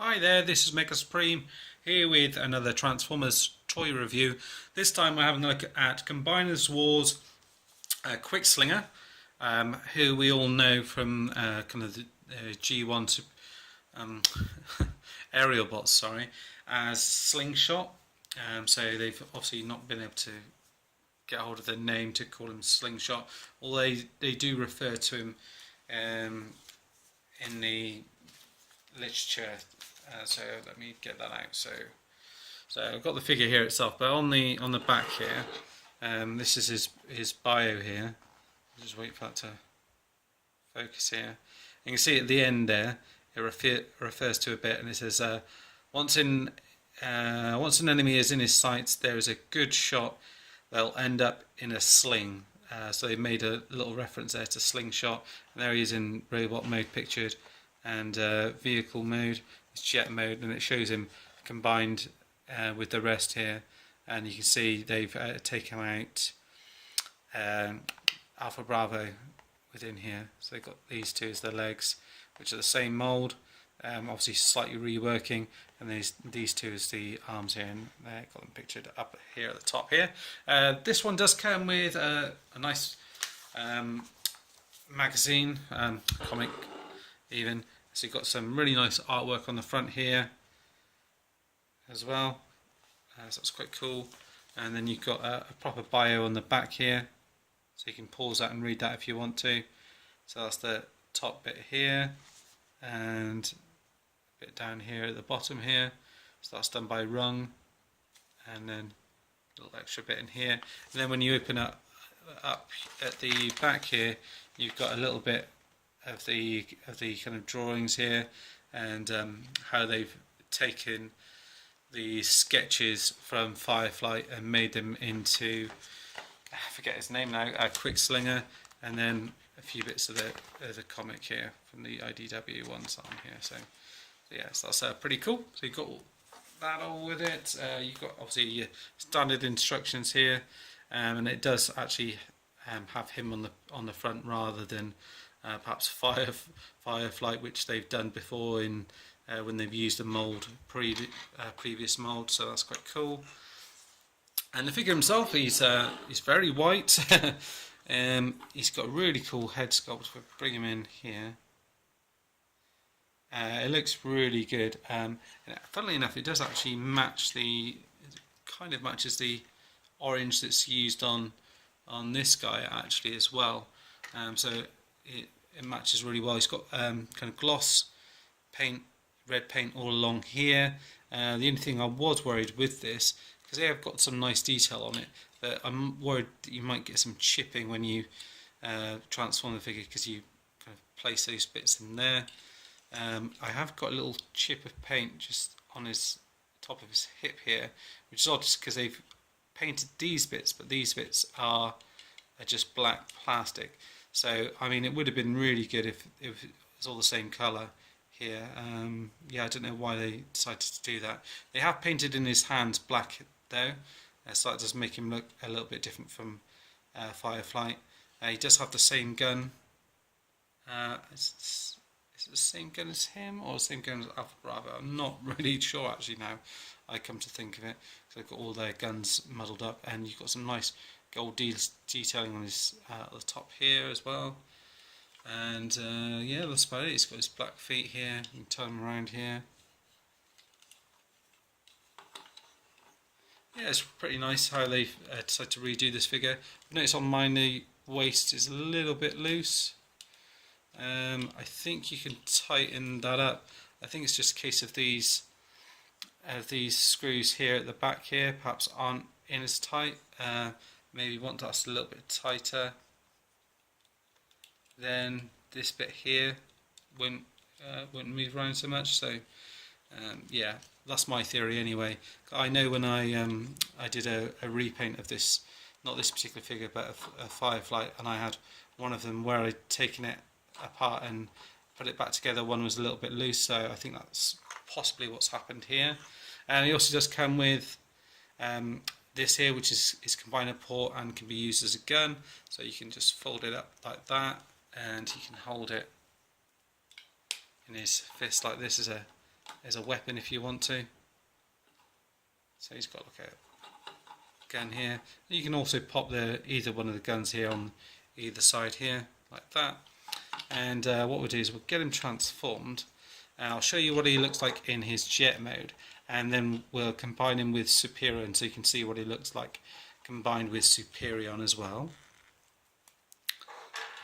Hi there, this is Mega Supreme here with another Transformers toy review. This time we're having a look at Combiners Wars Quickslinger, who we all know from kind of the G1 um, aerial bots, as Slingshot. So they've obviously not been able to get hold of their name to call him Slingshot, although they do refer to him in the literature. So let me get that out. So I've got the figure here itself, but on the back here, this is his bio here. I'll just wait for that to focus here. You can see at the end there, it refers to a bit, and it says once an enemy is in his sights, there is a good shot. They'll end up in a sling. So they made a little reference there to Slingshot, and there he is in robot mode pictured, and vehicle mode, it's jet mode, and it shows him combined with the rest here. And you can see they've taken out Alpha Bravo within here, so they've got these two as their legs, which are the same mould, obviously slightly reworking, and these two as the arms here, and they've got them pictured up here at the top here. This one does come with a nice magazine, comic even, so you've got some really nice artwork on the front here as well, so that's quite cool. And then you've got a proper bio on the back here, so you can pause that and read that if you want to. So that's the top bit here, and a bit down here at the bottom here, so that's done by Rung, and then a little extra bit in here. And then when you open up at the back here, you've got a little bit of the kind of drawings here, and how they've taken the sketches from Firefly and made them into, I forget his name now, Quickslinger, and then a few bits of the comic here from the IDW ones on here. So yes, that's pretty cool. So you've got that all with it. You've got obviously your standard instructions here, and it does actually have him on the front rather than perhaps Firefly, which they've done before in when they've used a mould, previous mould. So that's quite cool. And the figure himself, he's very white. He's got a really cool head sculpt. We'll bring him in here. It looks really good. And funnily enough, it does actually match kind of matches the orange that's used on this guy actually as well. So it matches really well. He's got kind of gloss paint, red paint all along here. The only thing I was worried with this, because they have got some nice detail on it, but I'm worried that you might get some chipping when you transform the figure, because you kind of place those bits in there. I have got a little chip of paint just on his top of his hip here, which is odd because they've painted these bits, but these bits are just black plastic. So I mean, it would have been really good if it was all the same colour here. Yeah, I don't know why they decided to do that. They have painted in his hands black though, so that does make him look a little bit different from Firefly. He does have the same gun. Is it the same gun as him, or the same gun as Alpha Bravo? I'm not really sure actually now I come to think of it, because they've got all their guns muddled up, and you've got some nice gold detailing on his the top here as well. And yeah, that's about it. He's got his black feet here. You can turn them around here. Yeah, it's pretty nice how they've decided to redo this figure. Notice on mine the waist is a little bit loose. I think you can tighten that up. I think it's just a case of these screws here at the back here perhaps aren't in as tight. Maybe want that a little bit tighter. Then this bit here wouldn't move around so much. So yeah, that's my theory anyway. I know when I did a repaint of this, not this particular figure, but a Firefly, and I had one of them where I'd taken it apart and put it back together. One was a little bit loose, so I think that's possibly what's happened here. And it also does come with this here, which is his combiner port and can be used as a gun, so you can just fold it up like that, and he can hold it in his fist like this as a as a weapon if you want to. So he's got like a gun here. You can also pop either one of the guns here on either side here, like that. And what we'll do is we'll get him transformed. And I'll show you what he looks like in his jet mode, and then we'll combine him with Superion so you can see what he looks like combined with Superion as well.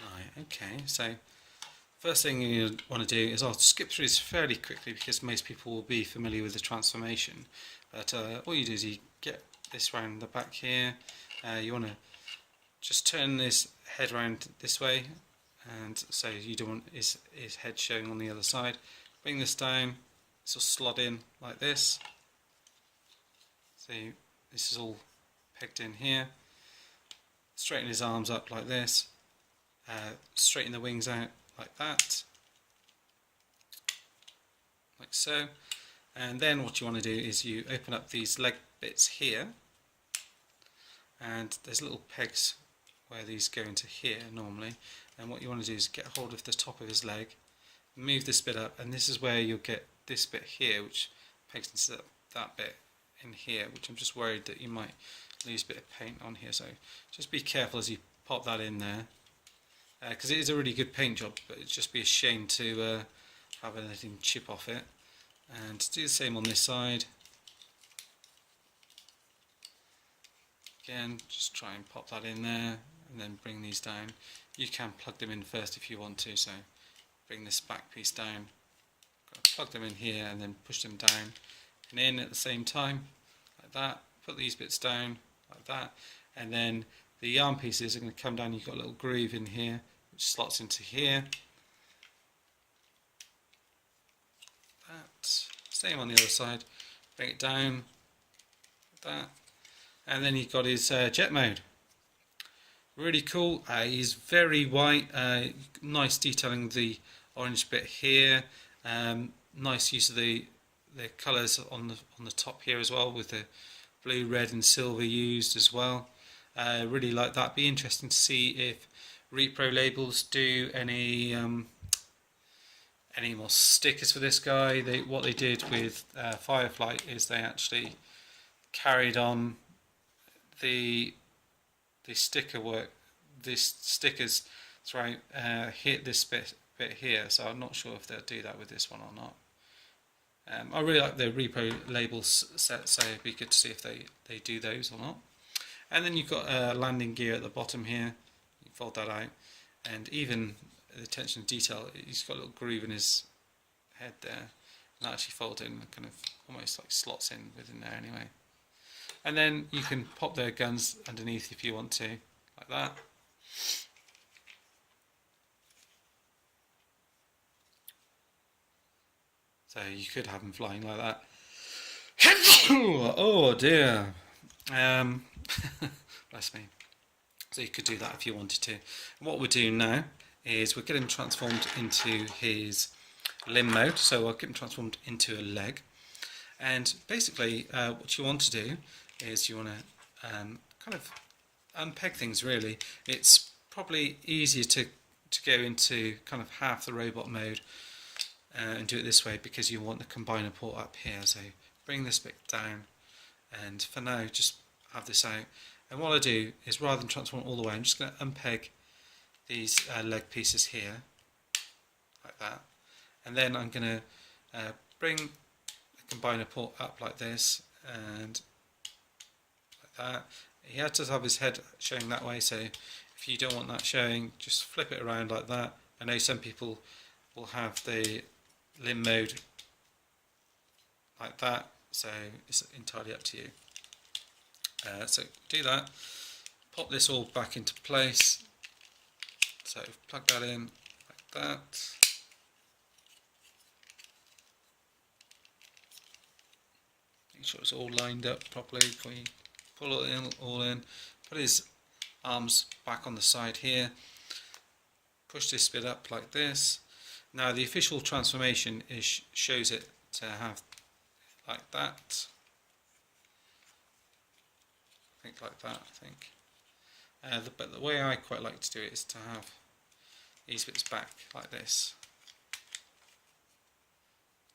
Right, okay, so first thing you want to do is, I'll skip through this fairly quickly because most people will be familiar with the transformation. But all you do is you get this round the back here. You want to just turn this head round this way, and so you don't want his head showing on the other side. Bring this down, this will slot in like this. So this is all pegged in here. Straighten his arms up like this. Straighten the wings out like that, like so. And then what you want to do is you open up these leg bits here, and there's little pegs where these go into here normally, and what you want to do is get hold of the top of his leg, move this bit up, and this is where you'll get this bit here which pegs into that bit in here, which I'm just worried that you might lose a bit of paint on here, so just be careful as you pop that in there, because it is a really good paint job, but it'd just be a shame to have anything chip off it. And do the same on this side. Again, just try and pop that in there and then bring these down. You can plug them in first if you want to, so bring this back piece down, plug them in here and then push them down and in at the same time, like that. Put these bits down like that, and then the arm pieces are going to come down. You've got a little groove in here which slots into here. Same on the other side, bring it down like that, and then you've got his jet mode. Really cool. He's very white, nice detailing the orange bit here, nice use of the colours on the top here as well, with the blue, red and silver used as well. Really like that. Be interesting to see if repro labels do any more stickers for this guy. What they did with Firefly is they actually carried on the sticker work, stickers throughout hit this bit here, so I'm not sure if they'll do that with this one or not. I really like the repro labels set, so it'd be good to see if they do those or not. And then you've got a landing gear at the bottom here. You fold that out, and even the attention to detail, he's got a little groove in his head there, and that actually folds in, kind of almost like slots in within there anyway. And then you can pop their guns underneath if you want to, like that. So you could have them flying like that. Oh dear. Bless me. So you could do that if you wanted to. And what we're doing now is we're getting transformed into his limb mode, so I'll get him transformed into a leg. And basically what you want to do is you want to kind of unpeg things really. It's probably easier to go into kind of half the robot mode and do it this way, because you want the combiner port up here. So bring this bit down, and for now just have this out. And what I do is, rather than transform all the way, I'm just going to unpeg these leg pieces here, like that, and then I'm going to bring the combiner port up like this, and like that. He has to have his head showing that way, so if you don't want that showing, just flip it around like that. I know some people will have the limb mode like that, so it's entirely up to you. So do that, pop this all back into place, so plug that in like that, make sure it's all lined up properly before you pull it all in, put his arms back on the side here, push this bit up like this. Now the official transformation shows it to have like that. Like that, I think. But the way I quite like to do it is to have these bits back like this.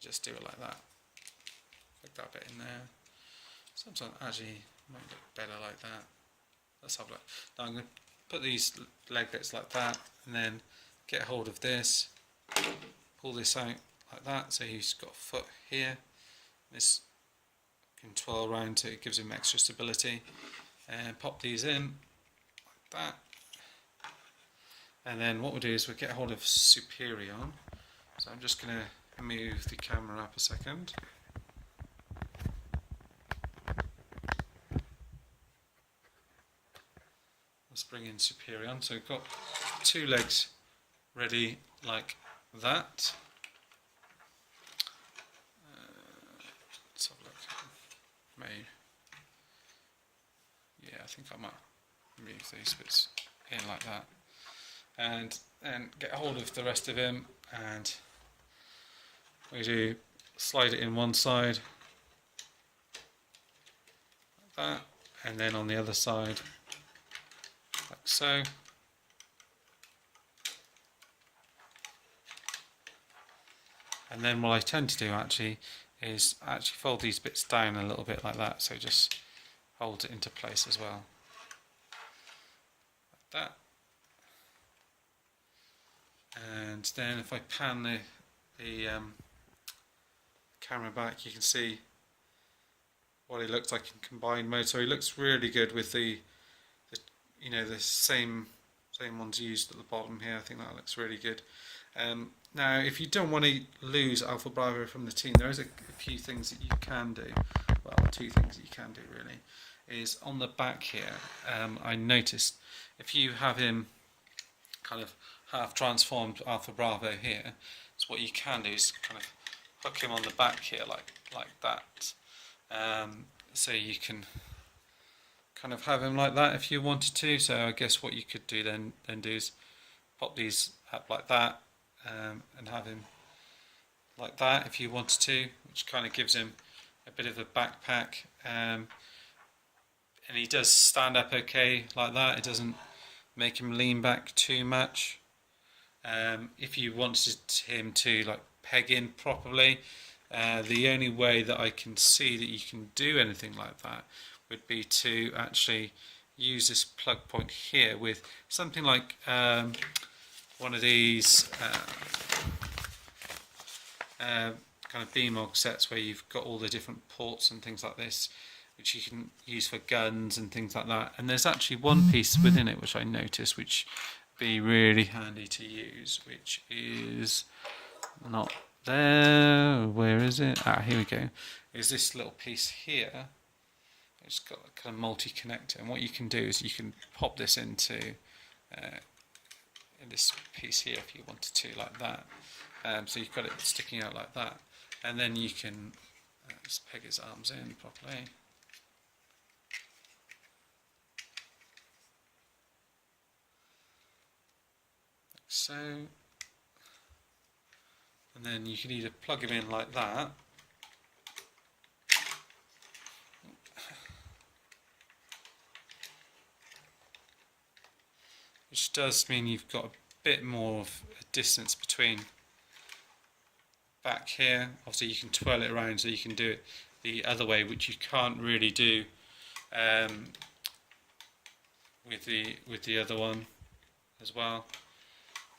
Just do it like that. Like that bit in there. Sometimes actually might look better like that. Let's have a look. Now I'm going to put these leg bits like that, and then get hold of this, pull this out like that, so he's got a foot here. This can twirl around so it gives him extra stability, and pop these in like that. And then what we'll do is we'll get hold of Superion. So I'm just going to move the camera up a second. Let's bring in Superion. So we've got two legs ready like that. Let's have a look. Yeah, I think I might move these bits in like that. And then get hold of the rest of him, and we do slide it in one side like that, and then on the other side like so. And then what I tend to do actually is fold these bits down a little bit like that, so just hold it into place as well like that. And then if I pan the camera back, you can see what it looks like in combined mode. So it looks really good with the same ones used at the bottom here. I think that looks really good. Now, if you don't want to lose Alpha Bravo from the team, there is a few things that you can do. Well, two things that you can do really. Is on the back here, I noticed if you have him kind of half transformed Alpha Bravo here, so what you can do is kind of hook him on the back here like that. So you can kind of have him like that if you wanted to. So I guess what you could do then do is pop these up like that, and have him like that if you wanted to, which kind of gives him a bit of a backpack. And he does stand up okay like that. It doesn't make him lean back too much. If you wanted him to like peg in properly, the only way that I can see that you can do anything like that would be to actually use this plug point here with something like one of these kind of BMOG sets where you've got all the different ports and things like this, which you can use for guns and things like that. And there's actually one piece within it which I noticed which would be really handy to use, which is not there. Where is it? Ah, here we go. Is this little piece here. It's got a kind of multi-connector, and what you can do is you can pop this into in this piece here if you wanted to, like that. So you've got it sticking out like that, and then you can just peg his arms in properly. Like so. And then you can either plug him in like that, which does mean you've got a bit more of a distance between back here. Obviously you can twirl it around so you can do it the other way, which you can't really do with the other one as well.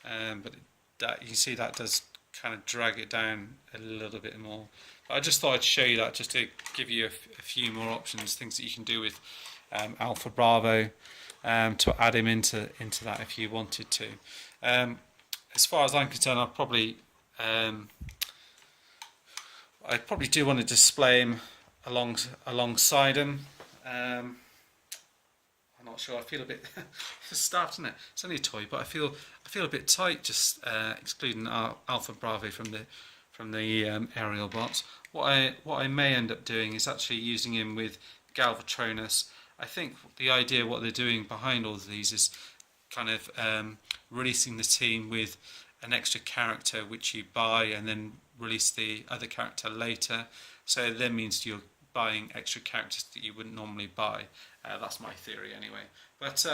But that, you can see that does kind of drag it down a little bit more. But I just thought I'd show you that just to give you a few more options, things that you can do with Alpha Bravo, to add him into that if you wanted to. As far as I'm concerned, I probably do want to display him alongside him. I'm not sure. I feel a bit stuffed, isn't it? It's only a toy, but I feel a bit tight just excluding Alpha Bravo from the aerial bots. What I may end up doing is actually using him with Galvatronus. I think the idea, what they're doing behind all of these, is kind of releasing the team with an extra character which you buy and then release the other character later. So it then means you're buying extra characters that you wouldn't normally buy. That's my theory anyway. But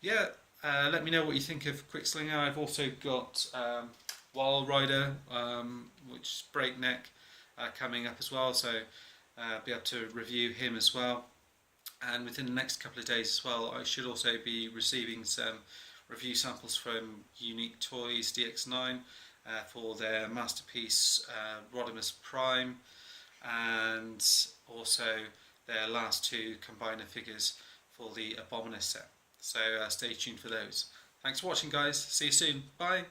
yeah, let me know what you think of Quickslinger. I've also got Wild Rider, which is Breakneck. coming up as well, so be able to review him as well. And within the next couple of days as well, I should also be receiving some review samples from Unique Toys DX9 for their Masterpiece Rodimus Prime, and also their last 2 combiner figures for the Abominus set. So stay tuned for those. Thanks for watching, guys. See you soon. Bye.